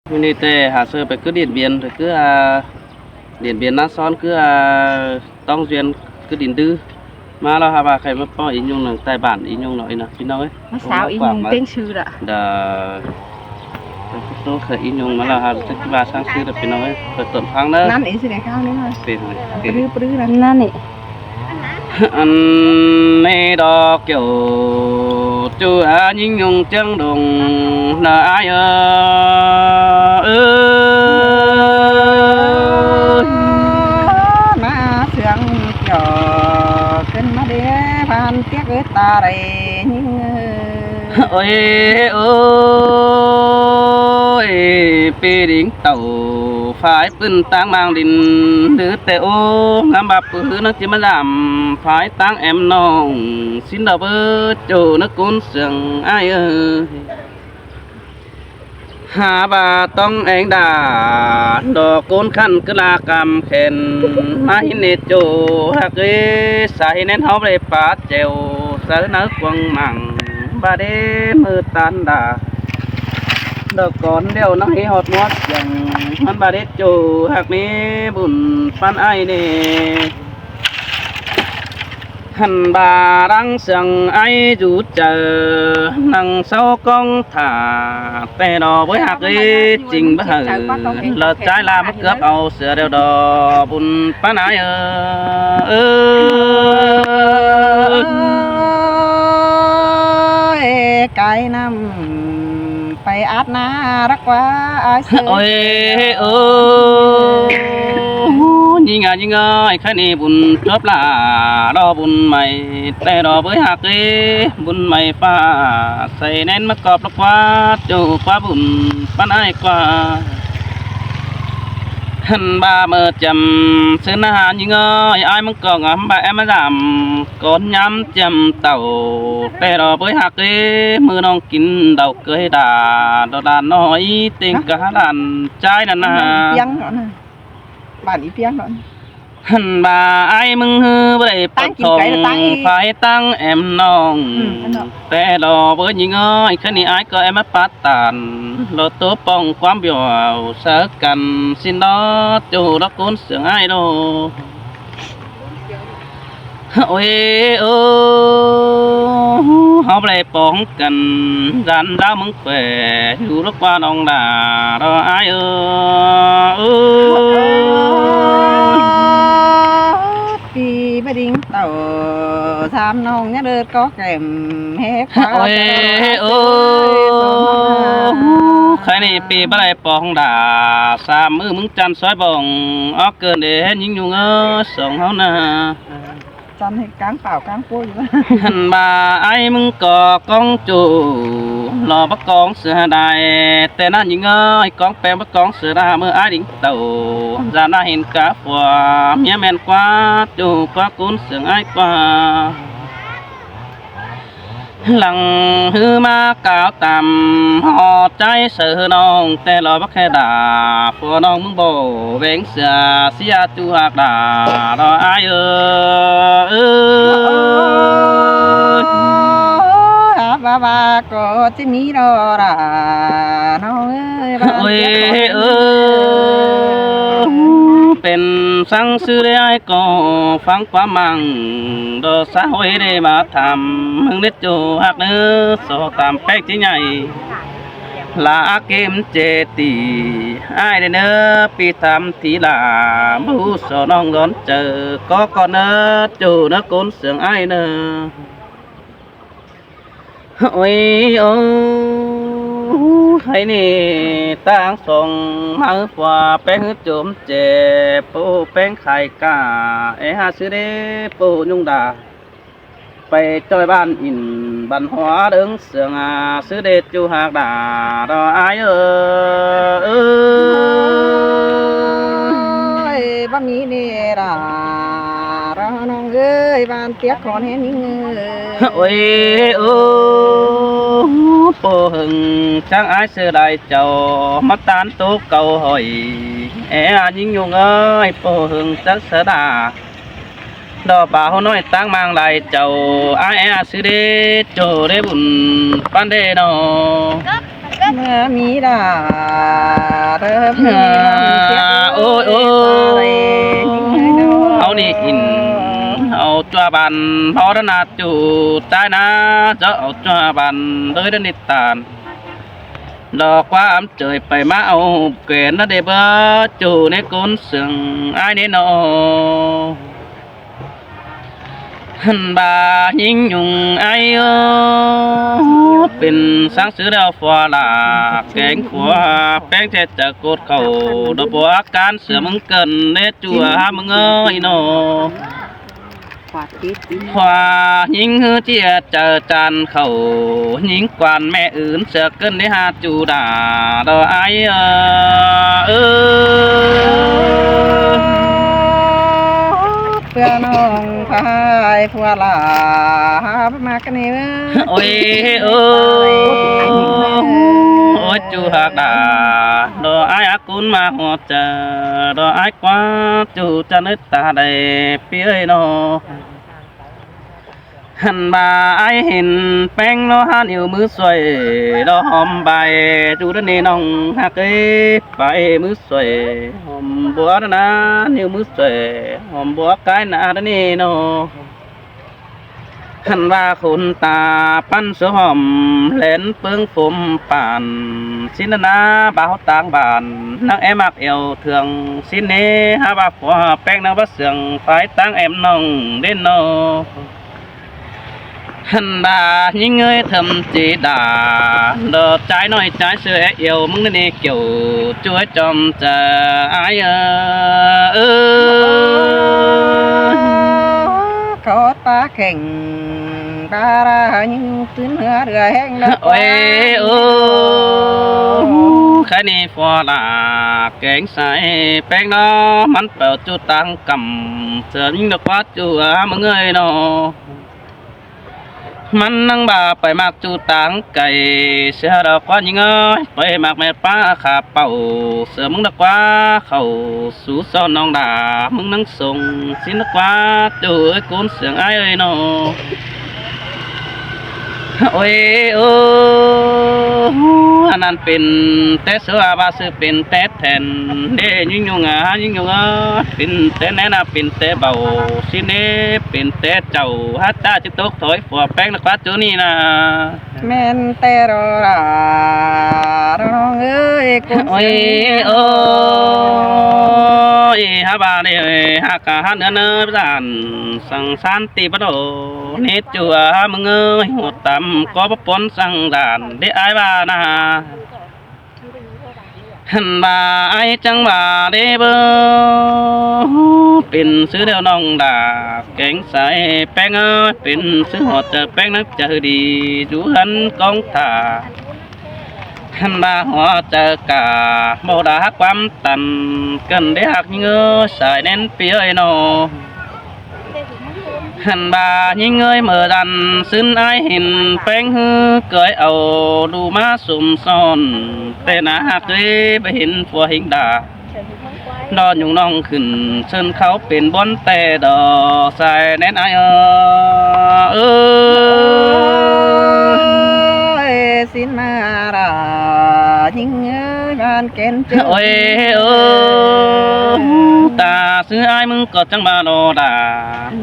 Mình tê hạ sơ phải cứ điện biển rồi cứ điện biển nát son cứ tông duyên cứ điện tư mà lo hà bà khai mất bao ý nhung là tài bản ý nhung nói nèพี่น้อง ấy nó sao ý nhung tiếng sư đó đà tôi khởi ý nhung mà là hà thích bà sang sư làพี่น้อง ấy khởi tuần phang đóนั่นอีสิได้ข้าวนี่มั้ย เป็น ปรื้อนั่นนี่ anh này đó kiểu chú nhìn nhung chân đồng là ai ơi mà sương cho kinh mà để bàn tiếc với ta đây nhưng ôi ôi pi đỉnh tàu phải pin tăng mang đình thứ tệ ô ngắm bạp cứ nó chỉ mà làm phải tăng em nong xin đào bơ chỗ nó cún sương ai ơi hà bà tông anh đà đò côn khăn cứ là cầm khen mai nê chỗ hạc ghê sai nên hóc để phá trèo sớ nấc quăng mảng bà đê mưa tan đà đò con đeo nó hay hot mót chẳng hắn bà đê chỗ hạc ní bùn phan ai nè hẳn bà đang sương ai rút chờ nằng sau con thả tè đò với hạt ấy trình bất hờ lợt trái la mất cướp ao sữa đeo đò bùn pán ai cái năm phải át na rắc quá ai ôi nhìn ngơi khai này bùn chớp là đo bùn mày tè đò với hạt ấy bùn mày pha xây nên mất cọp nó quá chỗ quá bùn pan ai quá hân ba mờ chầm sơn hà nhìn ngơi ai mất còn ấm bà em mới làm con nhắm chầm tàu tè đò với hạt ấy mưa non kín đầu cưới đà đò đàn nói tình cả đàn trai đàn à bản ý tiếng đó hẳn bà ai mừng hư với bậc thòng phải tăng em nong tè đò với những ơi cái này ai có em mất phát tàn lo tố bông quám biểu sợ cần xin đó chủ đó cuốn sướng ai đâu ôi học lại bóng cần dàn ra mừng khỏe dù lúc qua đông đà đó ai vì bà điên tàu tham nông nhá đợt có kèm hết ôi khai này pi bà lại bóng đà xa mưa mừng chăn xói bồng óc cơn để những nhung sống hao nà chăn hay cán phảo cán cua gì đó hẳn bà ai mừng có con chủ lò bắt con sữa đài tên là những ơi con bé bắt con sữa đà mưa ai đỉnh tàu ra na hình cá phòa mía men quá chủ quá cuốn sữa ai quá lằng hư ma cáo tầm họ trái sự nong tè lò bắt khe đà phò nong mưng bồ bén xà xia chu hạt đà đó ai bà có tí mí đó là nó ơiเป็นสังสือได้ก็ฟังความมั่งโดสาหอยได้มาทำมึงได้จูหักเนื้อโซตามแป๊กที่ใหญ่ลาเกมเจตีไอ้ได้เนื้อปีทำทีลาบูสน้องร้อนเจอก็ก่อนเนื้อจูเนื้อก้นเสียงไอ้เนื้อโอ้ยโอ้ให้นี่ตั้งส่งมาฝ่าแป้งโจมเจ็บปูแป้งไข่กาหาซื้อได้ปูยุ่งดาไปจอยบ้านอินบันหัวเดิงเสืองซื้อเด็ดจูหากดาดออายบ้ามีนี่ล่ะเราน้องเอ้ยบ้านเตี้ยขอนเห็นนี่โอ้ยปูหึงช่างอายเสือได้เจ้ามาตานตุกเก่าหอยยิ่งยุ่งเอ้ยปูหึงจักเสือดาดอกบ่าวน้อยตั้งมังไหลเจ้าซื้อเดโจเดบุญปันเดโน มีดา ôi ôi đi in ao cho bàn phó đó là chủ tai na cho cho bàn tới đến tàn đò qua ấm trời phải má ao kể nó để bơ chủ nên côn sừng ai đến nó hân bà nhìn nhung ai ơเป็นสังสือดาวฟ้าลาแกงขัวแป้งเจ็ดจะกดเขาดอกบัวการเสือมึงเกินเนจัวมึงเอ้ยโนฟ้ายิงหือเจียเจอจานเขายิงกวนแม่อื่นเสือเกินได้หาจูดาดอไอเพื่อน้องพายผัวลามากันนี่ ôi ôi chú hạc đà đồ ai ác cún mà họ chờ đồ ai quá chú cho nước ta đầy phía nó hẳn bà ai hình bánh nó hát nhiều mưa xoay đó hòm bài chú đó nè nông hạc ấy bài mưa xoay hòm búa đó ná nhiều mưa xoay hòm búa cái nà đó nè nó hẳn bà khôn taปั้นเสือหอมเล่นเปิ้งฝมป่านสินนาบ่าวต่างบ้านนางแอมักเอวเถืองสินเนหาบ่าผัวแป้งนางบ่เสืองฝ่ายต่างแอมน้องเด่นโนหันบ่ายิงเงยทำจีดาดอใจน้อยใจเสือเอวมึงนี่เกี่ยวช่วยจอมจะอายcó ta kèn ta ra những tuyến hứa đưa hẹn đó ôi cái này phò là kén sai bén nó mắn bèo chú tăng cầm sớm những được quá chú mọi người nó mắn năng bà phải mặc chú tăng cày sẽ được quá những ơi phải mặc mẹ pa khả bầu sớmมึงđược quá khẩu sú son non đàมึงnăng sùng xin được quá chú ơi cún sướng ai ơi nó ôiอันนั้นเป็นแต่เสือว่าซื้อเป็นแต่แทนเด้ยิ่งยงยิ่งยงเป็นแต่แน่น่ะเป็นแต่เบาสิเน่เป็นแต่เจ้าฮัตตาจิตกถอยฝัวแป้งนักปัจจุนี่นะ men te ro ra ro ơi โอ้ยฮะบาเด้ฮักกะฮันเนอร์จานสังสันติปะโดเนจัวมึงเอ้ยหัวตำก็บ่ปนสังดานได้อายบานะหันบ่าไอ้จังบ่าเด้เบอเป็นซื้อเดียวน้องดาแกงใส่แป้งเอ้ยเป็นซื้อหอดเจอแป้งนักเจอดีจูหันกองถาหันบ่าหัวเจอกาบ่ดาความตันกันได้หักยิงเอ้ยใส่เน้นเปียไอ้นอหันบ่ายิงเอ้ยเมื่อดันซึ้นไอเห็นแป้งฮือเกยเอาดูมาสุ่มซ่อนแต่หน้าหักเลยไปเห็นผัวหิงดาดอนยุงน้องขึ้นเชิญเขาเป็นบอนแต่ดอใส่แน่นไอxin mà ra những ban kén chơi โอ้ยตาซื้อไอ้มึงก็จังมาโนดา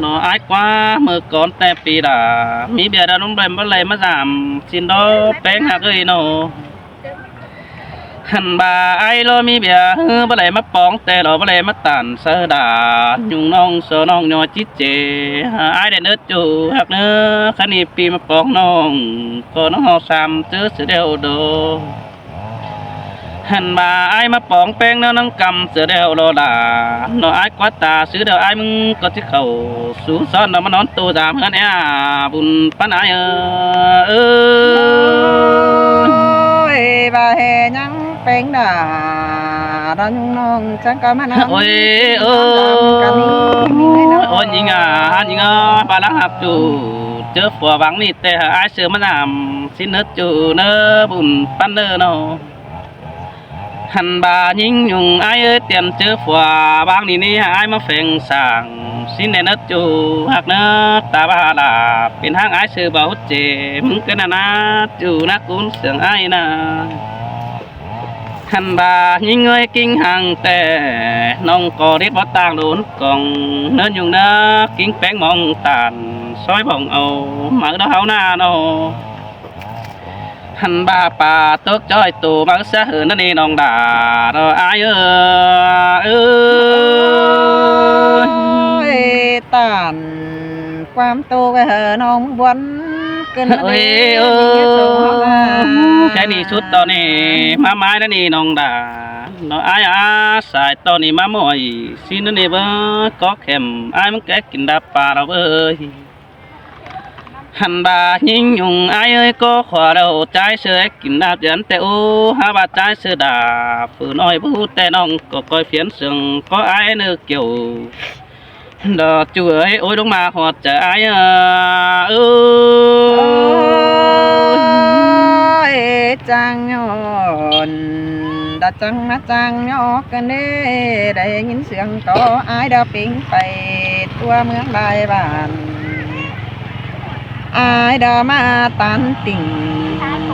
โนไอ้กว่าเมื่อก่อนแต่ปีดามีเบียร์ดานุ่มเบมบ่เลยมาสามสินโดแป้งหักเลยโนหันบ่าไอ้โลมีเบียร์บ่เลยมาปองแต่เราบ่เลยมาตันเสดายุงน้องโซน้องยอจิเจไอ้ได้เนื้อจูหักเนื้อคันนี้ปีมาปองน้องก็น้องเอาซ้ำเจอเสือเดียวโดหันบ่าไอ้มาปองแป้งเนื้อน้องกำเสือเดียวโลดาโนไอ้กว่าตาซื้อเดียวไอ้มึงก็ที่เขาสู้ซ้อนเรามานอนตัวตามเพื่อนเนี่ยบุญปันไอ้bà hè nhắn bén đà đó nhung non chẳng có mà nó ôi nhìn bà đang học chủ chớ phù vắng đi tè ai sửa mà làm xin hết chủ nơ bùn pan nơ nó hẳn bà nhìn nhung ai ơi tiền chớ phù vắng đi ni ai mà phèn sàng xin đến hết chủ học nơ ta bà làเป็นห้างai sửa bảo chèมึงcái nào na chủ na cũng sướng ai na หันบายิ่งเงยกิ้งห่างแต่น้องก็ได้บ่ต่างโดนกองเนินอยู่นะกิ้งแป้งมองตานซอยบ่องเอาหมักดาวหน้าโนหันบาป่าตกจ้อยตูมักเสหือนั่นนี่น้องด่าเราอายเอ้ย ตานความโตไปเหอะน้องวันเกิน เอ้ยแค่นี้สุดตอนนี้มาไม้นั่นนี่น้องด่าน้องอายสายตอนนี้มาหมอยสินั่นนี่เบ้อก็เข็มอายมันแกกินดับปลาเราเอ้ยหันบายิ่งยุงอายเอ้ยก็ขวาเราใจเสือกินดาบยันแต่โอ้หาบาใจเสือดาบฝืนอ้อยพูดแต่น้องก็คอยเพียนเสียงก็อายเนื้อเกี่ยวดอกจุ๋ยโอ้ยลงมาหอดจะอายเอ้ย จังย้อนดาจังมาจังยอกกันเด้ได้ยินเสียงต่ออายดาปิงไปตัวเมืองลายบ้านอายดามาตันติ่ง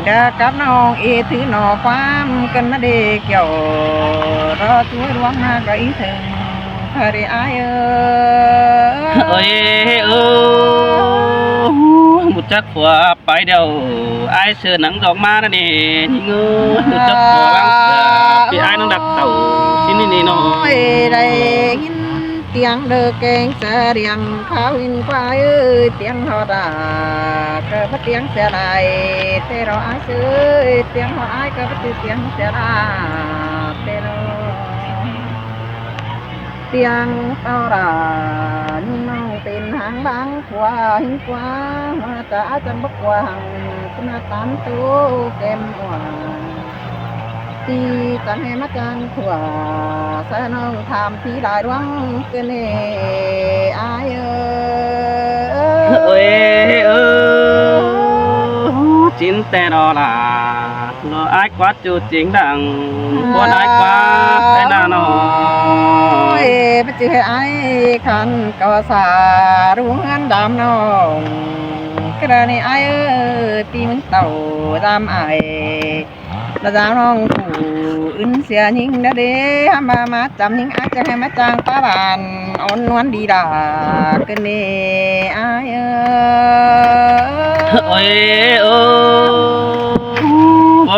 ดากับน้องถือหนอความกันมาเดเกี่ยวรอช่วยรวงมาก็อีถึงพอดีอายเอ้ยมุดจักหัวไปเดียวไอ้เสือหนังดอกมาแล้วนี่ยิงเงยมุดจักหัวบางเสือพี่ไอ้น้องดักเต่าที่นี่น้อยได้ยินเตียงเดือแกงเสียงเขาอินควายเตียงหอดาเกิดเตียงเสียดายเตเราไอ้เสือเตียงหอดไอ้เกิดเตียงเสียดายเตเราเตียงเต่าราน้องเป็นหางบางขวาหิ้งขวามาจะจังบักวางคุณตามตู้เกมหวานตีจังให้มาจังขวาสน้องทำที่ได้ร่วงเกินอายจินแต่รอละรอไอ้กวาดจูจริงดังกวาดไอ้กวาดไอ้หน้าน้อยไปเจอไอ้ขันก็สารุ่งเงินดำน้องกระนี้ไอ้ตีมึงเต่าดำไอ้ละดาวน้องผู้อื่นเสียยิงเด้อเด้มาจำยิงอาจจะให้มาจางป้าบานอ่อนนวลดีดากันนี่ไอ้โอ้ย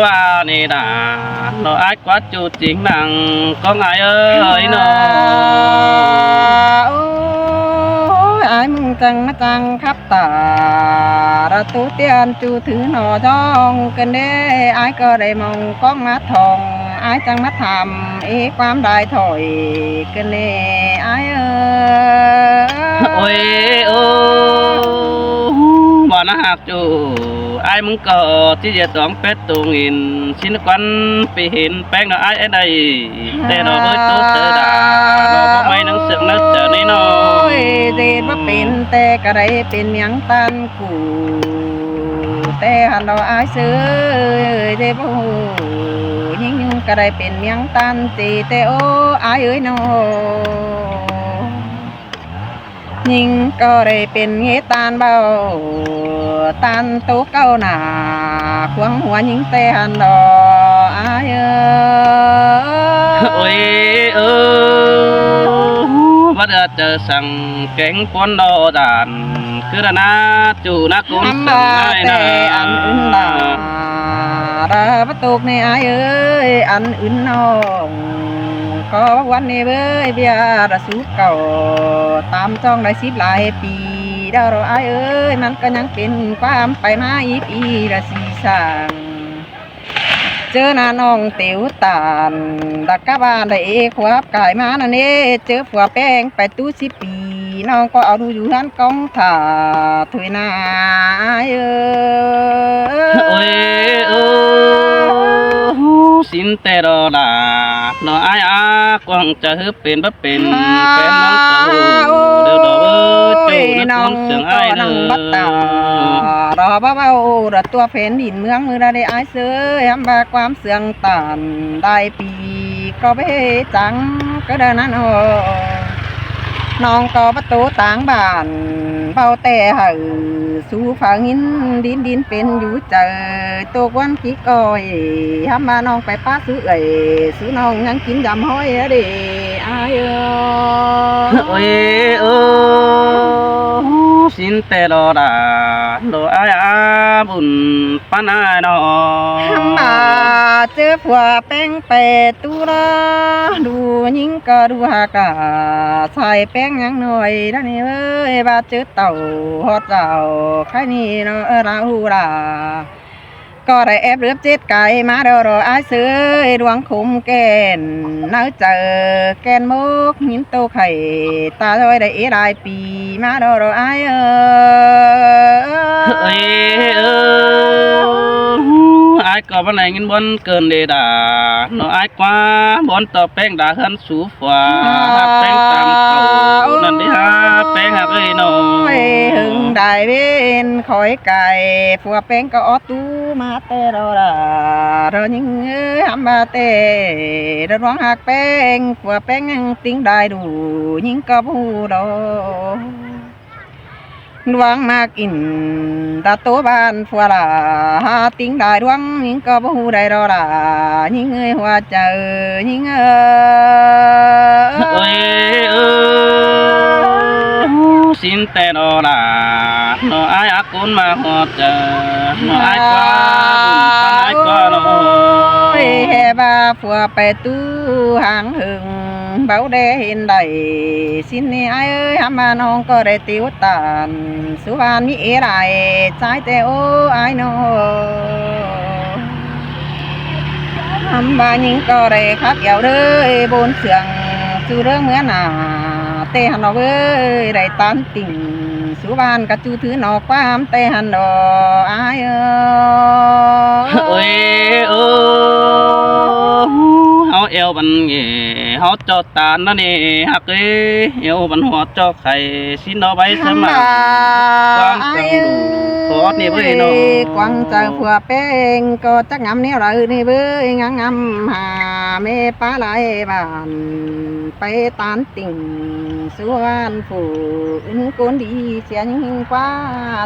ว่านี่นะnó ai quá chú chính nàng có ngài ơi nó ai mừng tăng nó tăng khắp tà ra tú tiên chú thứ nó trong cần đế ai cơ đầy mong có mắt thòng ai tăng mắt thầm ýความđại thổi cần đế ai ơi bọn nó hạt chú ai muốn có chỉ giờ toán pet tu nghìn xin quan bị hiện bang nó ai ở đây để nó với tốt tự đà nó có mấy năng sượng nó trở nên nó để bắt pin te cả đây pin miếng tan củ te hành đó ai xứ để bao nhưng cả đây pin miếng tan thì te ô ai ơi nó nhưng có đâyเป็นเงี้ยตานเบาตานตุ๊กเก้าหนาควงหัวยิงเตหันดออายโอ้ยว่าจะเจอสั่งเก่งปนดอดานคือนะจูนักกุ้งสั่งให้นะอันอื่นลาระประตูในอายอันอื่นน้องก็วันนี้เว้ยเบียระสูเก่าตามจ้องได้10หลายปีดาวเราเอ้ยมันก็ยังเป็นความไปมาอีปีละสีสังเจอหน้าน้องเตียวตาลดักกะบ้านได้ขวบกายมานั่นเอเจอผัวแป้งไปตู้10 ปีน้องก็เอาดูอยู่นั้นกองถ่าถอยหน้าโอ้ยสินแต่รอดาน้อไอ้กวางจะฮึบเป็นบ่เป็นเป็นน้องตู่เดี๋ยวดอกจูนักกุ้งเสียงไอ้เด้อรอเบาๆระตัวเพนดินเมืองมือได้ไอ้เสือทำบาความเสื่องตานได้ปีก็ไปจังก็ได้นั้นโอ น้องก็ประตูต่างบ้านเบาแต่สู่ฝั่งหินดินเป็นอยู่เจอตัววันขี้ก้อยทำมาน้องไปป้าซื้อซื้อน้องยังกินยำห้อยเด้อายโอ้ยเออสินแต่รอดาโลอายอาบุญปานายนอ ทำมาเจอผัวแป้งเป็ดตูละดูยิงก็ดูหากาใส่แป้งยังหน่อยด้านนี้เอ้ยบาเจอเต่าฮอดเจ้าใครนี่เนาะราหูราก็ได้แอบเลือบเจ็ดไก่มาเดอรออายเสือดวงคุมแกนเนื้อเจอแกนมุกหินโตไข่ตาลอยได้หลายปีมาเดอรออายเอ้ยเอออายก็บ่ได้เงินบ่นเกินเดดาเนาะอายกว่าบ่นต่อแป้งดาหันสู่ฟ้าหักแป้งตามเขานั่นดิฮะแป้งหักเอ้ยน้อหึงได้เว้นคอยไก่ผัวแป้งก็ออตู้มาเตะเราละเรายิงทำมาเตะเราร้องหักแป้งผัวแป้งยังติ้งได้ดูยิงก็ผู้ดอดวงมากอินตาตัวบ้านฟัวละหาติ้งได้ดวงยิงก็ผู้ได้รอละยิงหัวใจยิงเอ้ยเออสินแต่รอดาเนาะอายอากุนมาฮอดเจอเนาะอายกว่าบุญปานอายกว่าเนาะเฮบาผัวไปตู้หางหึงเบาได้เห็นได้สินนี่ไอ้เอ้ยหามาน้องก็ได้ติวตานสุวรรณมีเอไรใจแต่โอ้ไอ้น้องทำบายิงก็ได้คักเอวเด้อบนเสืองสู่เรื่องเมื่อหนาเตหันเอาเว้ยได้ตันติ่งสุวรรณกะจูถือนอกความเตหันดอไอ้เอ้ยเออเฮาเอวบันเงเฮาจอดตานั่นนี่ฮักเอ้ยเอวบันหัวจอไข่สินเอาไว้สมาความจังดูขอนี่เว้ยน้องกวางเจอผัวแป้งก็จักงำเนี่ยไรนี่เว้ยงำหาเมป้าไหลบ้านไปตานติ่งสวนผู้อื่นคนดีเสียยิ่งกว่า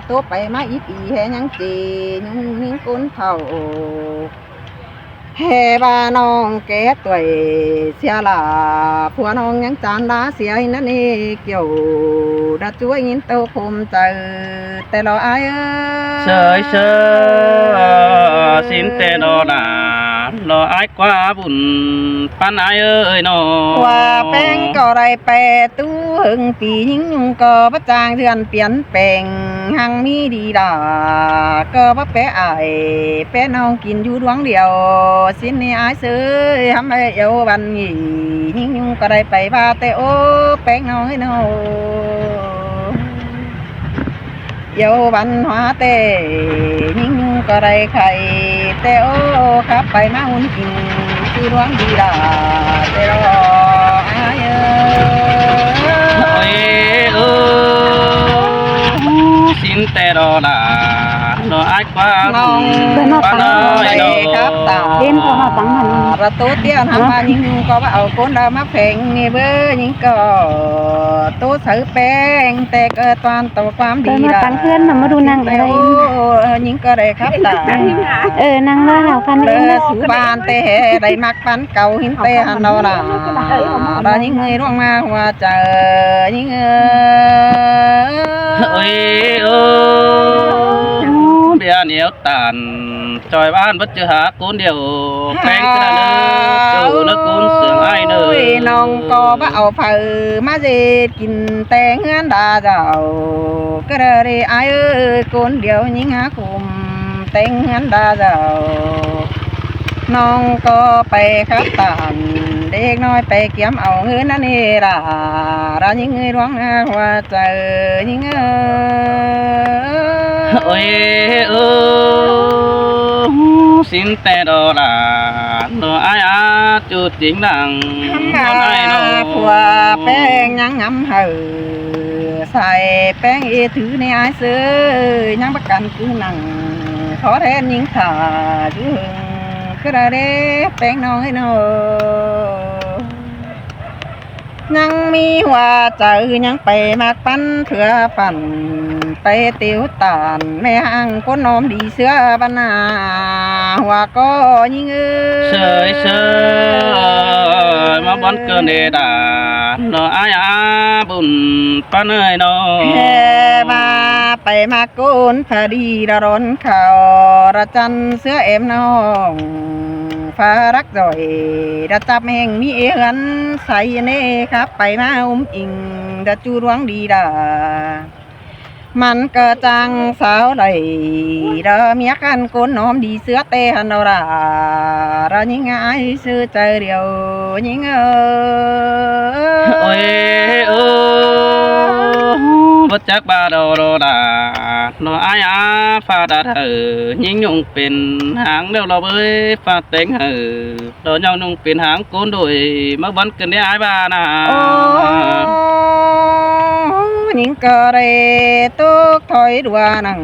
ตัวไปมาอีปีแหยังจียิ่งคนเท่าเฮบาน้องแก่ตัวเสียละผัวน้องยังจานดาเสียนั่นเองเกี่ยวดัดช่วยยินโตคมใจแต่เราอายเสยเสยสินแต่ดอดารออายกว่าบุญปานอายเอ้ยน้อว่าแป้งก็ได้แปรตู้หึงปียิ่งยุงก็ประจางเดือนเปลี่ยนแปลงหังมีดีดาก็ว่าแปะอายแปะน้องกินอยู่ดวงเดียวสินนี่อายเสยทำให้เอวบันยี่ยิ่งยุงก็ได้ไปว่าแต่โอ้แป้งน้อยน้อเยาบันหัวเตยิ่งยุงก็ได้ไข่แต่โอ้ขับไปมาหุ่นกินคือดวงดีดาแต่รออายโอ้ยเออสินแต่รอดาเนาะอายกว่าน้องปานไปครับตาเล่นพอมาตั้งมันประตูเตี้ยทำมายิงก็ว่าเอาคนดามาแผงนี่เบ้อยิงก็ตู้ใส่แป้งแต่เกิดตอนตัวความดีมาตั้งเพื่อนมาดูนางอะไรยิงก็ได้ครับตานางว่าเราคันเลยสุบานแต่ได้มักปันเก่าหินแต่หันเราล่ะเรายิงเงยร่วงมาหัวใจยิงโอ้ยเออเดี๋ยวเหนียวตานจอยบ้านบัดเจอหาคนเดียวแป้งกระเนื้อเจ้าเนื้อคนเสืองไอ้เนื้อน้องก็บ่เอาเผอมาเจ็ดกินแต่เงินดาเจ้ากระเดไอ้คนเดียวยิงหาคุมแต่เงินดาเจ้าน้องก็ไปครับตานเด็กน้อยไปเกี่ยมเอาเงินนั่นนี่ล่ะเรายิงเงยร้องหัวใจยิงโอ้ยเออสินแต่ดอดาโนอายอาจุดจริงดังคนไอ้โนผัวแป้งยังงำเห่อใส่แป้งถือในไอ้เสือยังประกันคือหนังขอแทนยิงขาจุงก็ได้แป้งน้อยโน ยังมีว่าเจอยังไปมากปันเถื่อฝันไปเตียวตานแม่หังก้นน้อมดีเสื้อบรรณาว่าก็ยิงเสยเสยมาบอนเกินเดดาเนาะอายอาบุญปานเอ้ยเนาะ แห่มาไปมาโกนพอดีระร้อนเขาระจันเสื้อเอ็มน้องฟ้ารักจ่อยระจับแห่งมีเอือนใส่เน่ครับไปมาอิงระจูรวงดีดามันก็จังสาวใดระเมียกันโกนน้อมดีเสื้อเตหันราระยิงไงซื้อใจเดียวยิงโอ้ยโอ้บ่จักบาดอโรดาเนาะอายอาฟาดาเธอยิงยงเป็นหางเดียวเราเอ้ยฟาดเต็งเฮอดอกยองนุ่งเป็นหางโกนด้วยมาบอนเกินได้อายบานะ โอ้ยิงก็ได้ตุกถอยดัวนัง